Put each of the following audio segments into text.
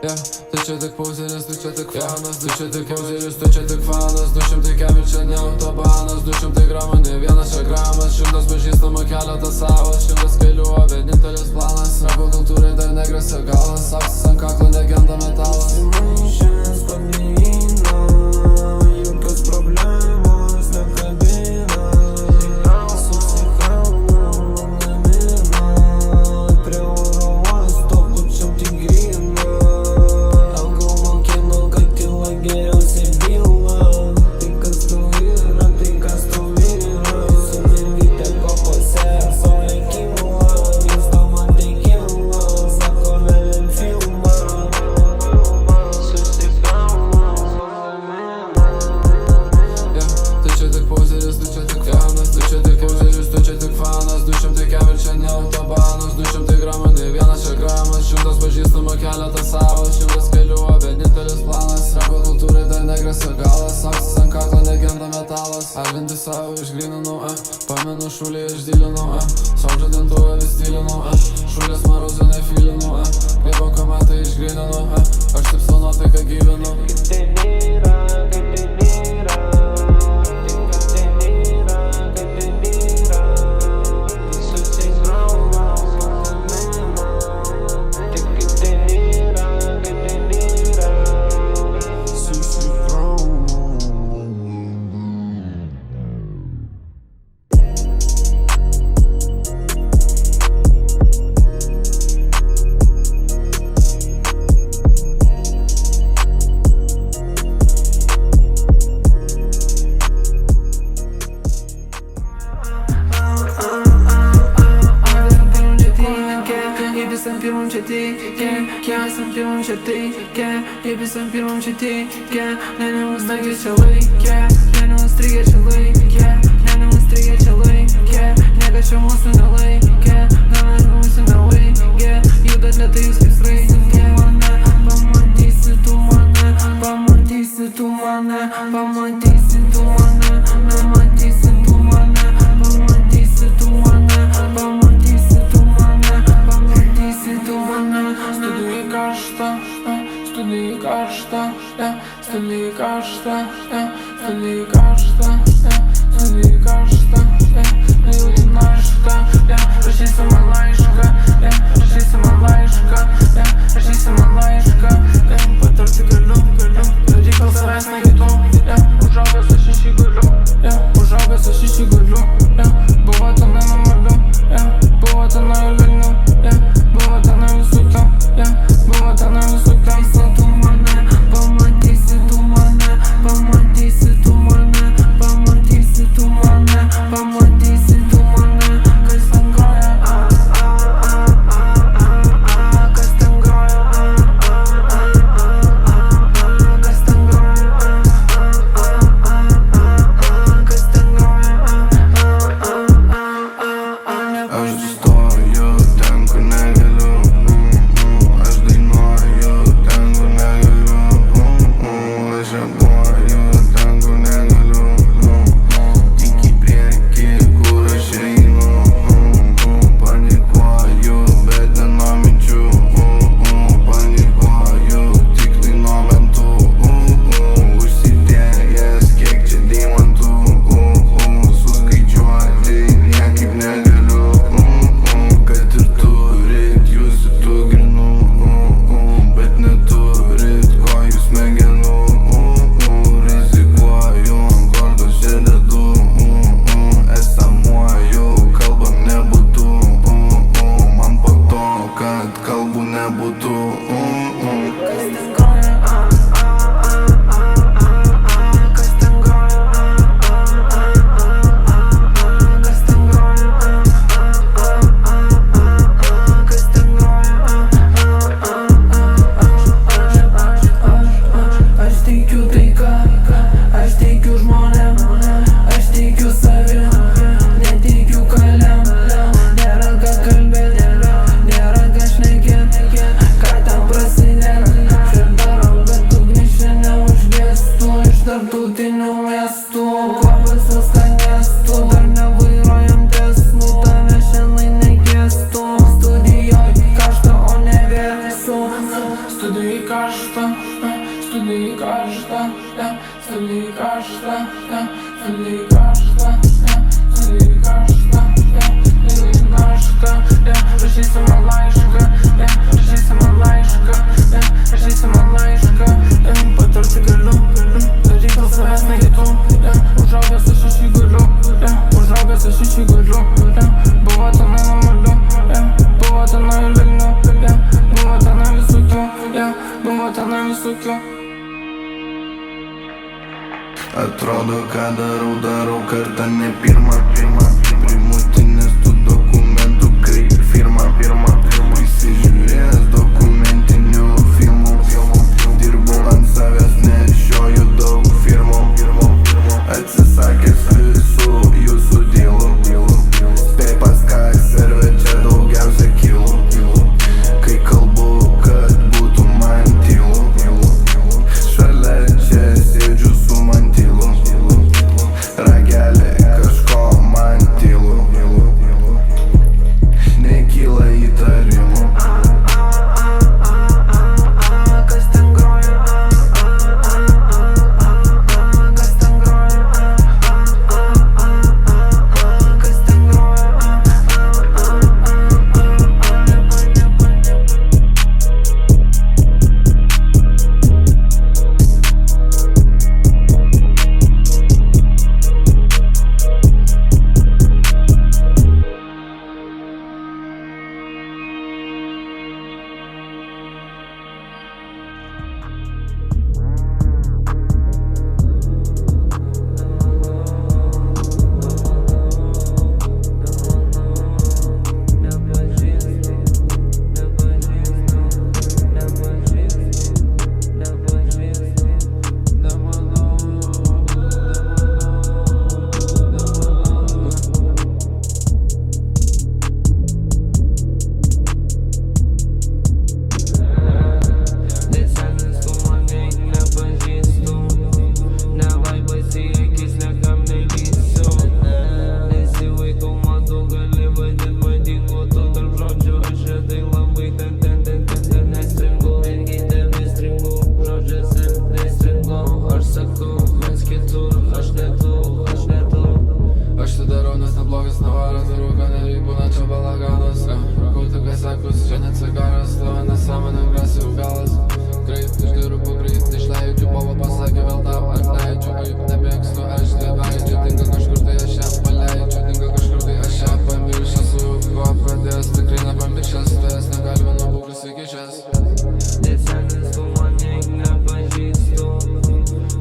Tai čia tik pauzeris, tai čia tik fanas, tai čia tik pauzeris, tai čia tik fanas. 200 kem ir čia ne autobanas, 200 gramų, ne vienas čia gramas. 100 pažįstamų, keletas savas, 100 kelių, o vienintelis planas. Rapo kultūrai dar negrėsia galas, apsis ant kaklo negenda metalas. Maišęs pamyna, jokios problemos nekabina. Susikrauna, nemina, prie oro uosto pučiam tik gryną. Augau mokino, kad tyla geriausia byla. Tai kas tau yra, tai kas tau yra. Su mergyte kopose, soja kyla. Jis to man teikila, sako vėliam filmą. Tai čia tik pauzeris, tai čia tik fanas, tai čia tik pauzeris, tai čia tik fanas. 200 kem ir čia ne autobanas, 200 gramų, ne vienas čia gramas. 100 pažįstamų, keletas savas, 100 kelių, o vienintelis planas. Rapo kultūrai dar negrėsia galas, apsis ant kaklo negenda metalas. Alvinti savo išgryninau, pamenu šulį išdylinau, sau žadintuvą vis tylinau, šulės maruzą nefilinau, kaip bankomatą išgryninau, aš taip su nuotaika gyvenu. Sim pirmam čia teikia, sim pirmam čia teikia, sim pirmam čia teikia, nenustrigė čia laikė, nenustrigė čia laikė, nenustrigė čia laikė, niekas čia mūsų nelaikė, gal mūsų nelaikė, judat lėtai jūs kaip sraigė, pamatysi tu mane, pamatysi tu mane, pamatysi tu mane, pamatysi tu mane, pamatysi tu mane, pamatysi tu mane, pamatysi tu mane. Studijai karšta, studijai karšta, studijai karšta, studijai karšta, studijai karšta, nejauti našta, rašysi man laišką, rašysi man laišką, rašysi man laišką, patarti galiu, dėl savęs negėdu, užaugęs aš iš įgaliu, užaugęs aš iš įgaliu, buvo tenai normaliu, buvo tenai Vilniu, buvo tenai visų tam, buvo tenai visų tam. Pamatysi tu mane, pamatysi tu mane, pamatysi tu mane, pamatysi tu mane, kas ten groja, kas ten groja, kas ten groja, kas ten groja. Aš stoju ten, kur negaliu, aš dainuoju ten, kur negaliu, aš reaguoju ten, kur negaliu, tik į priekį, kur aš einu, panikuoju, bet ne nuo minčių, panikuoju, tik tai nuo mentų, užsidėjęs kiek čia deimantų, suskaičiuoti niekaip negaliu, kad ir turit jūs tų grinų, bet neturit kojų smegenų, rizikuoju, ant kortos čia dedu, esamuoju, kalbam nebūtų, man po to, kad kalbų nebūtų. Kas ten groja, kas ten groja, kas ten groja, kas ten groja. Aš teikiu taiką, aš teikiu žmonėm, aš teikiu savim, neteikiu kalėm, nėra ką kalbėt, nėra ką šnekėt, ką ten prasidėt, širdarom, bet ugnišė neužgestų iš tarptautinių miestų, kvapas jau skanėstų, dar nevairuojam testų, tave šiandien nekėstų, studijoj karšta, o ne vėsų, Studijai karšta, studijai karšta, studijai karšta, studijai karšta, studijai karšta, studijai karšta, rašysi man laišką, rašysi man laišką, rašysi man laišką, patarti galiu, daryk dėl savęs nekitų, užaugęs aš iš jį galiu, užaugęs aš iš jį galiu, buvo tenai normaliu, buvo tenai ir Vilnių, buvo tenai visokių, buvo tenai visokių. Atrodo, ką darau kartą ne pirmą Primutinės tų dokumentų kaip firma Įsižiūrėjęs dokumentinių filmų Dirbu ant savęs, nešioju daug firmų Atsisakęs visų jūsų dylų Spėpas, ką serve čia daugiausia kilų Kai kalbu, kad būtų man tylu Šalia čia sėdžiu su mantilu Ragelė kažko man tylu Nekyla įtarimų Kas ten groja? Kas ten groja? Kas ten groja? Aš tai darau, nes neblogas navaras, darau, kad nereik būna čia balaganas Rūkau tik sekus, čia net cigaras, tavo nesąmonėm grasi jau galas Greit, išgeriu pagreit, išleidžiu, Boba pasakė vėl tau atleidžiu Kaip nebėgstu, aš neveidžiu, dinga kažkur tai aš ją paleidžiu Dinga kažkur tai aš ją pamiršiu, su kuo pradėjęs tikrai nepamiršęs Tavęs negalima nuo būklės įkišęs Nesenas tu mane nepažįstu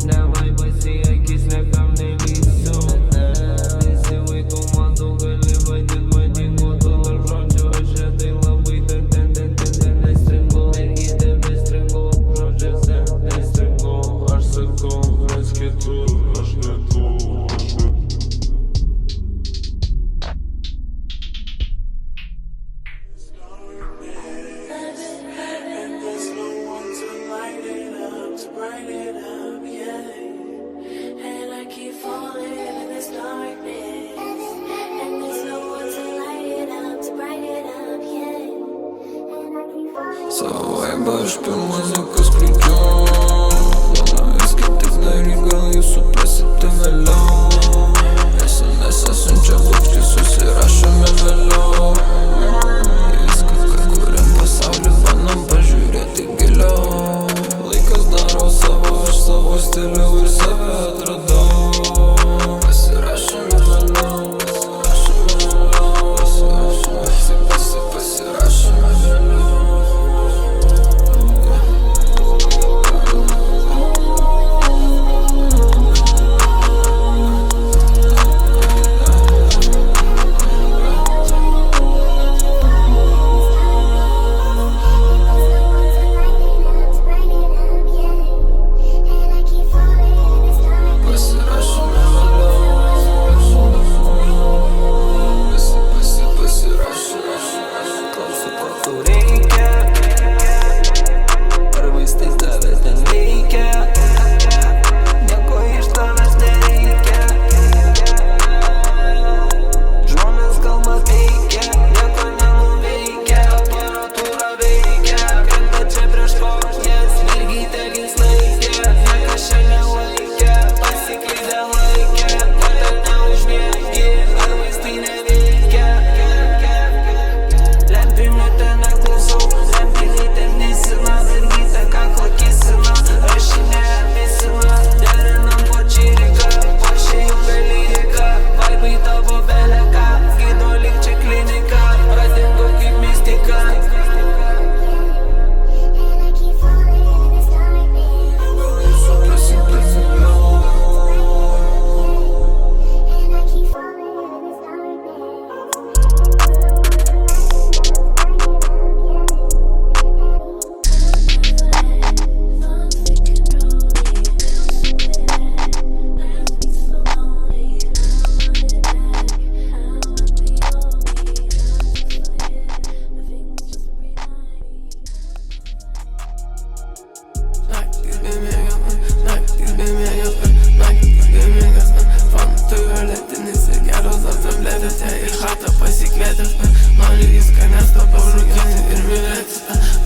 Nevai pasiekis, niekam nelįsiu Nesivaikau madų, gali vadint madingu Tu tarp žodžių, aš retai labai nestringu Mergytė bestringu, žodžiuose nestringu Aš sakau, mes kitur, aš ne tu Savo vaibą aš per muziką skleidžiu Mano visgi tik daryk, gal jūs suprasite vėliau SMS siunčia lūkštį, susirašome vėliau Į viską, ką kuriam pasaulį, bandom pažiūrėti giliau Laikas daro savo, aš savo stilių ir save atradau Pasirašome vėliau, pasirašome vėliau pasikvietęs, nori į skanestą parūkėti ir mylėti,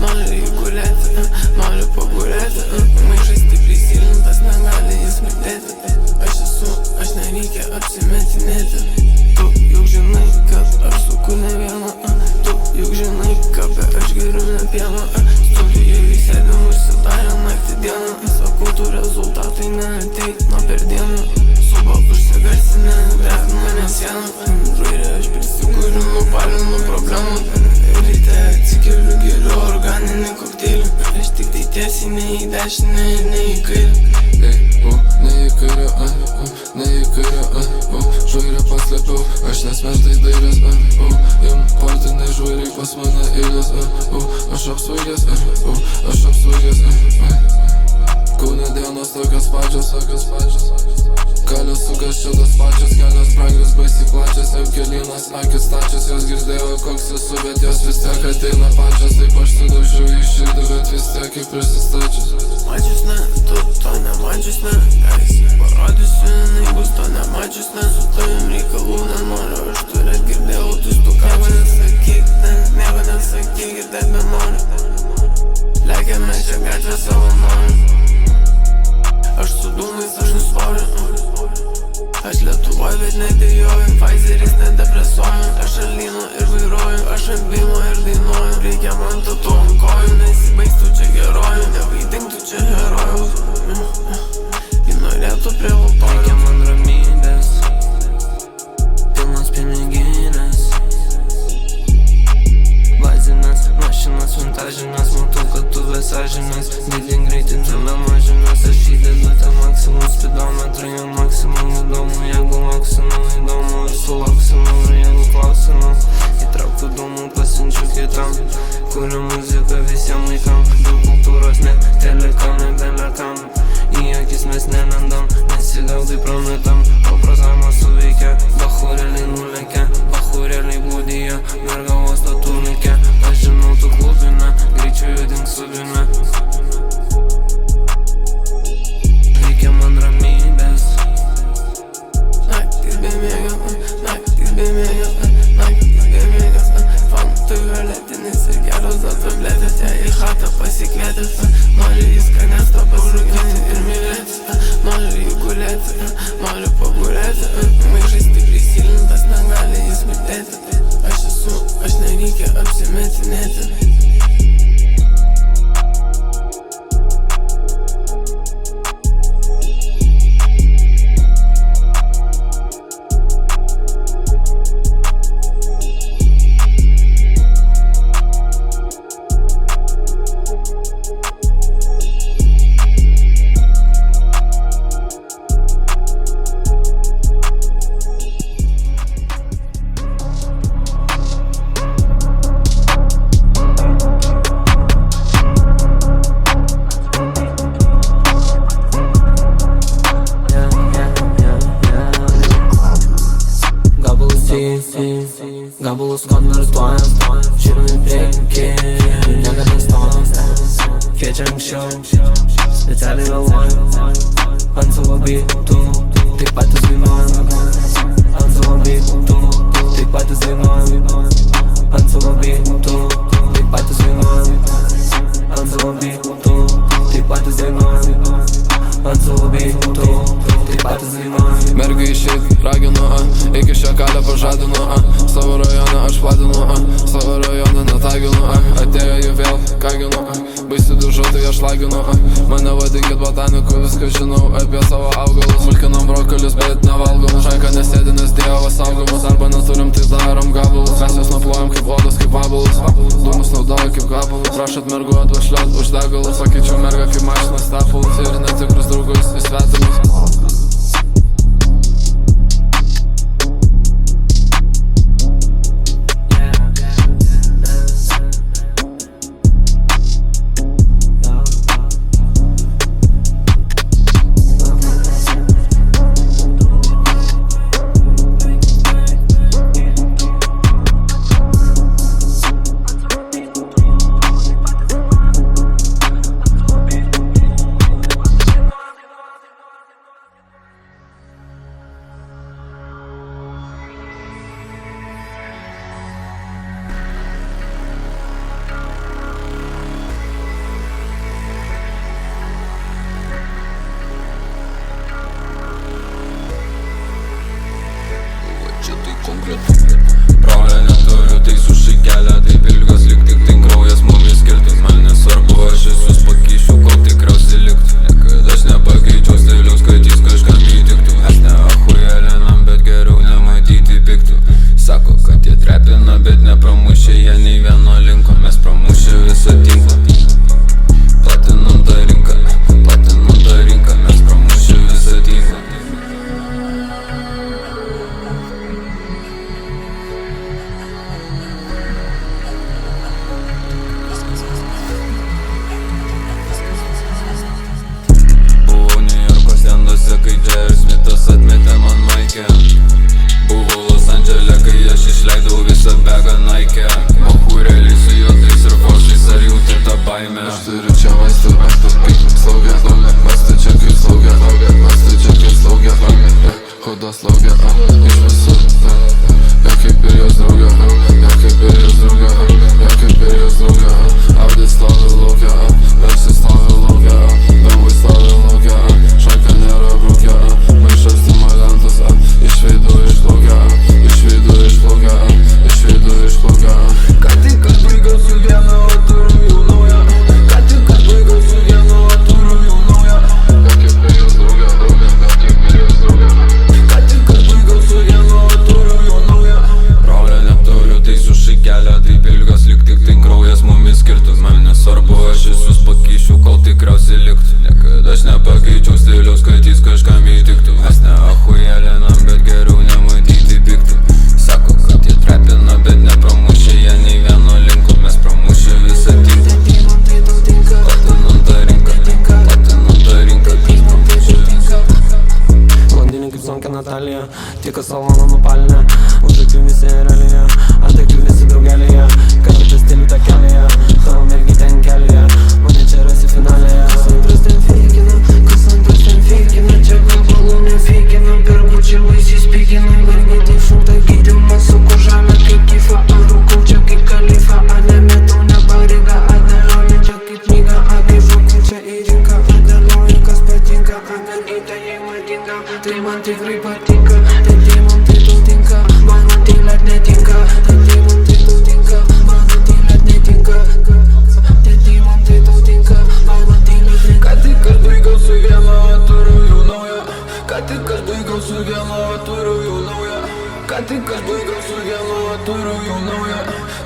nori į gulėti, nori pagulėti, maišai stipriai silintas, negali jis mylėti. Aš nereikia apsimetinėti. Tu juk žinai, kad aš suku ne vieną, tu juk žinai, kad be aš geriu ne pieną. Studijoje sėdim užsidarę naktį dieną, sakau, tu rezultatai neateina per dieną. Subalt užsigarsinę, drėk mane sieną, žvairė aš prisikuriu, nupalinu problemų. Ryte atsikeliu, geriu organinį kokteilį, aš tik tai tiesiai ne į dešinę ir ne į kairę. Ne į kairę, ne į kairę, žvairę paslėpiau, aš nesmentais dairės, importiniai žvairiai pas mane eilės, aš apsvaigęs, Kaune dienos tokios pačios, kelios sukas čia tas pačios, kelios brangios, baisiai plačios, apkelinas, akis stačios, jos girdėjo koks esu, bet jos vis tiek ateina pačios, taip aš sudaužiau į širdį, bet vis tiek kaip prisistačius. Mačius ne, tu to nemačius ne, parodysiu, jinai bus to nemačius ne, su tavim reikalų nenoriu, aš turėt girdėjau, tu stukačius. Nieko nesakyk, girdėt nenoriu, lekiame čia gatvę savo noriu. Aš su dūmais, aš nusvoriu, aš Lietuvoj, bet nedėjoju, Pfizeris nedepresuoju, aš šalynu ir vairuoju, aš ant bimo ir dainuoju, reikia man tatu ant kojų, nesibaigs tu čia gerojų, nevaidink tu čia herojus, ji norėtų prie altorių. Reikia man ramybės, pilnas piniginės, bazinės, mašinas, vintažinės, matau, kad tu visažinės, didin greitintume mažinės, aš įdedu tą maksimum, spidometrą jau maksimum įdomu, jeigu maksimum įdomu ir sulauksimu, ir jeigu klausimu, įtraukiu dūmų, pasiunčiu kitam, kuriu muziką visiems laikam, daug kultūros, ne telekam, ne belekam, į akis mes nelendam, nesigaudai prametam, o programa suveikia, bachureliai nulekia, bachureliai blūdyje, merga uosto turnikė, aš žinau tu klubinę, greičiau judink subinę. Reikia man ramybės, naktis bemėgas, fantai violetinis ir geros tabletės, ją į chatą pasikvietęs, nori į skanestą parūkėti ir mylėti, nori į gulėti, nori pagulėti, maišai stipriai silintas, negali jis mylėti, aš nereikia apsimetinėti. Gabalus konvertuojam, žiūrim į priekį, niekada nestojam, kviečia anksčiau, specialiai vėluojam, ant savo bitų, tik patys dainuojam, ant savo bitų, tik patys dainuojam, ant savo bitų, tik patys dainuojam, ant savo bitų, tik patys dainuojam, ant savo bitų, tik patys dainuojam. Mergai išeit, raginu, iki šio kalio pažadinu, savo rajoną aš vladinu, savo rajoną netaginu, atėjo jų vėl, kaginu, baisi dužau, tai aš laginu, mane vadinkit botaniku, viską žinau apie savo augalus, smulkinam brokolius, bet nevalgom, šanka nesėdi, nes dievas saugomas, arba neturim, tai darom gabalus, mes juos nuplojam kaip odos, kaip vabalus, dūmus naudoju kaip kvepalus, prašot mergų atvašliot už degalus, pakeičiau mergą kaip mašinas tepalus ir netikrus draugus į svetimus. Aš turiu čia vaistų, kaip slaugė, vaistų čia kaip slaugė, vaistų čia kaip slaugė, hudo slaugė, iš visų, ja kaip ir jos draugė, ja kaip ir jos draugė, ja kaip ir jos draugė, Audi stovi laukia, Versi stovi laukia, Bemvai stovi laukia, šaka nėra brūkė, maišas stimulantus, iš veidų išplaukia, iš veidų išplaukia, iš veidų išplaukia. Ką tik aš baigiau su viena, o turiu jau naują. Ką tik aš baigiau su viena, o turiu jau naują. Ja kaip ir jos draugė, ja kaip ir jos draugė. Ką tik aš baigiau su viena, o turiu jau naują. Brolio neturiu, tai su šaikelė, taip ilgas lyg tik tai kraujas mumis skirtų. Man nesvarbu, aš visus pakyšiu, kol tikriausiai liktų. Niekada aš nepakeičiau stiliaus, kad jis kažkam įtiktų. Mes ne achujelinam, bet geriau nematyti piktų. Sako, kad jie trepina, bet nepramušė jie nei vieno linko. Mes pramušė visą tinklą. Platinam tą rinką, platinam tą rinką, kai pramušė visą. Blondinė kaip Sonkė Natalija, tika salvono nupalinė. Už akių visi realėje, ant akių visi draugelėje. Kad apie stilių tą keliąje, tavo mergi ten kelyje. Mane čia rasi finalėje. Kas antras ten feikina, čia gabalų nefeikina. Per bučią vaisiais pykina, mergitė šimtą gydymą. Suku žalę kaip kifa, ar rūkau čia kaip kalifa. A nemetau nebariga, a dėlionė čia kaip knyga. A grįžau čia į rinką, a dėlionė kas patinka. A mergitė jai madinga, tai man tikrai patinka. Tai man tai tau tinka, man tylėt netinka. Tai man tai tau tinka, man tylėt netinka. Tai man tai tau tinka, man tylėt netinka. Ką tik aš baigiau su viena, o turiu jau naują. Ką tik aš baigiau su viena, o turiu jau naują. Ką tik aš baigiau su viena, o turiu jau naują.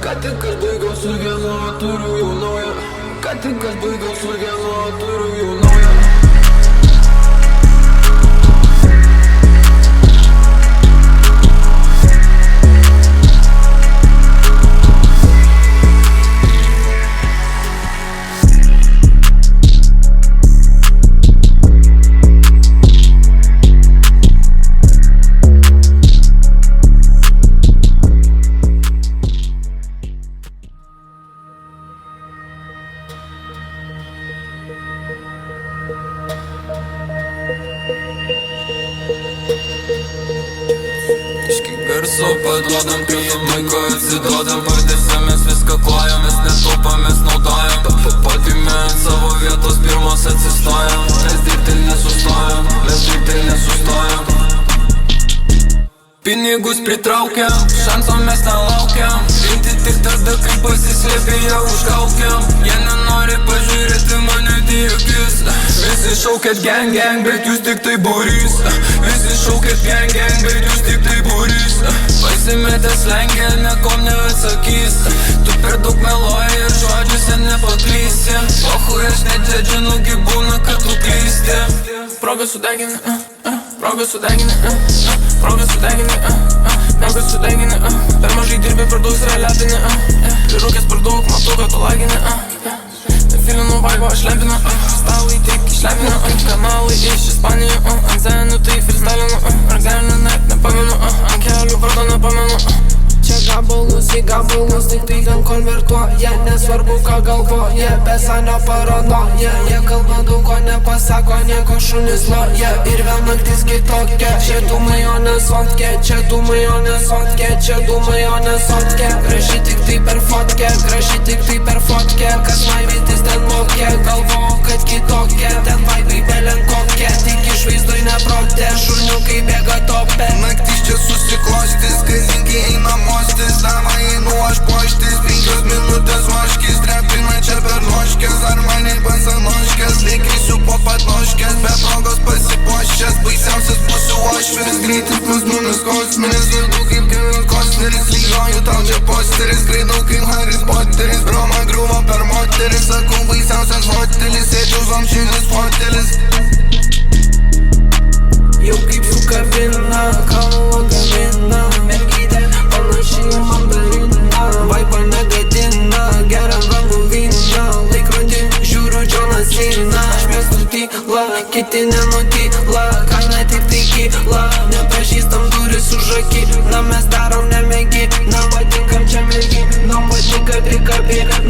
Ką tik aš baigiau su viena, o turiu jau naują. Ką tik aš baigiau su viena, o turiu jau naują. Garsu paduodam, kai maiko atsiduodam. Pardėse mes viską klojam, mes netaupam, mes naudojam. Patime ant savo vietos pirmos atsistojam. Mes dirbti nesustojam, mes dirbti nesustojam. Pinigus pritraukiam, šanso mes nelaukiam. Rinkti tik tada, kai pasislėpė jie užkaukiam. Jie nenori pažiūrėti mane į akis. Visi šaukėt gang gang, bet jūs tik tai būrys. Visi šaukėt gang gang, bet jūs tik tai būrys. Pasimetęs lengia, nekom neatsakys. Tu per daug meluoji ir žodžiuose nepaklysi. Ochui aš nedžedžinu, gyvūna, kad tu klysti. Progą sudegini, progą sudegini, progą sudegini, progą sudegini. Per mažai dirbi, per daug save lepini. Prirūkęs per daug, matau, kad tu lagini. Nefilinu vaibo, aš lepinu. Stalai tik išlepinu. Kanalai iš Ispanijų. Ant zenų tai freestylinu. Ar galinu net nepamenu. Ant kelių vardo nepamenu. Čia gabalus į gabalus, tik tai ten konvertuoja. Nesvarbu ką galvoja, besanio paranoja. Jie kalba daug ko nepasako, nieko šunis loja. Ir vėl naktis kitokia, čia dūmai o nesotke. Čia dūmai o nesotke, čia dūmai o nesotke. Graži tik tai per fotkę, graži tik tai per fotkę. Kas vaivytis ten mokė, galvoju kad kitokia. Ten vaibai belenkokia, tik išvaizdoj neprotė. Šurniukai bėga topė. Naktis čia susiklostys, gazingiai eina mostis. Dama einu aš poštis, 5 minutės vaškis. Trepina čia per noškės, ar mane pasanoškės. Laikysiu po patnoškės, be progos pasipoškės. Baisiausias būsiu ošvis, greitis plus minus kosminis. Žadu kaip Kevin Costneris, lygoju tau čia posteris. Skraidau kaip Harry Potteris, broma griuvo per moteris. Sakau baisiausias hotelis, sėdžiu zomšinis fotelis. Jau kaip sukabina, kavą gamina. Mergytė panaši į mandariną. Vaipa negadina, geria brangų vyną. Laikrodį žiūriu Džonas Cena. Aš mėgstu tylą, kiti nenutyla. Kaina tik tai kyla, nepažįstam duris užrakinam. Mes darom nemėginam, vadinkam čia merginam. Vadinka prikabinam.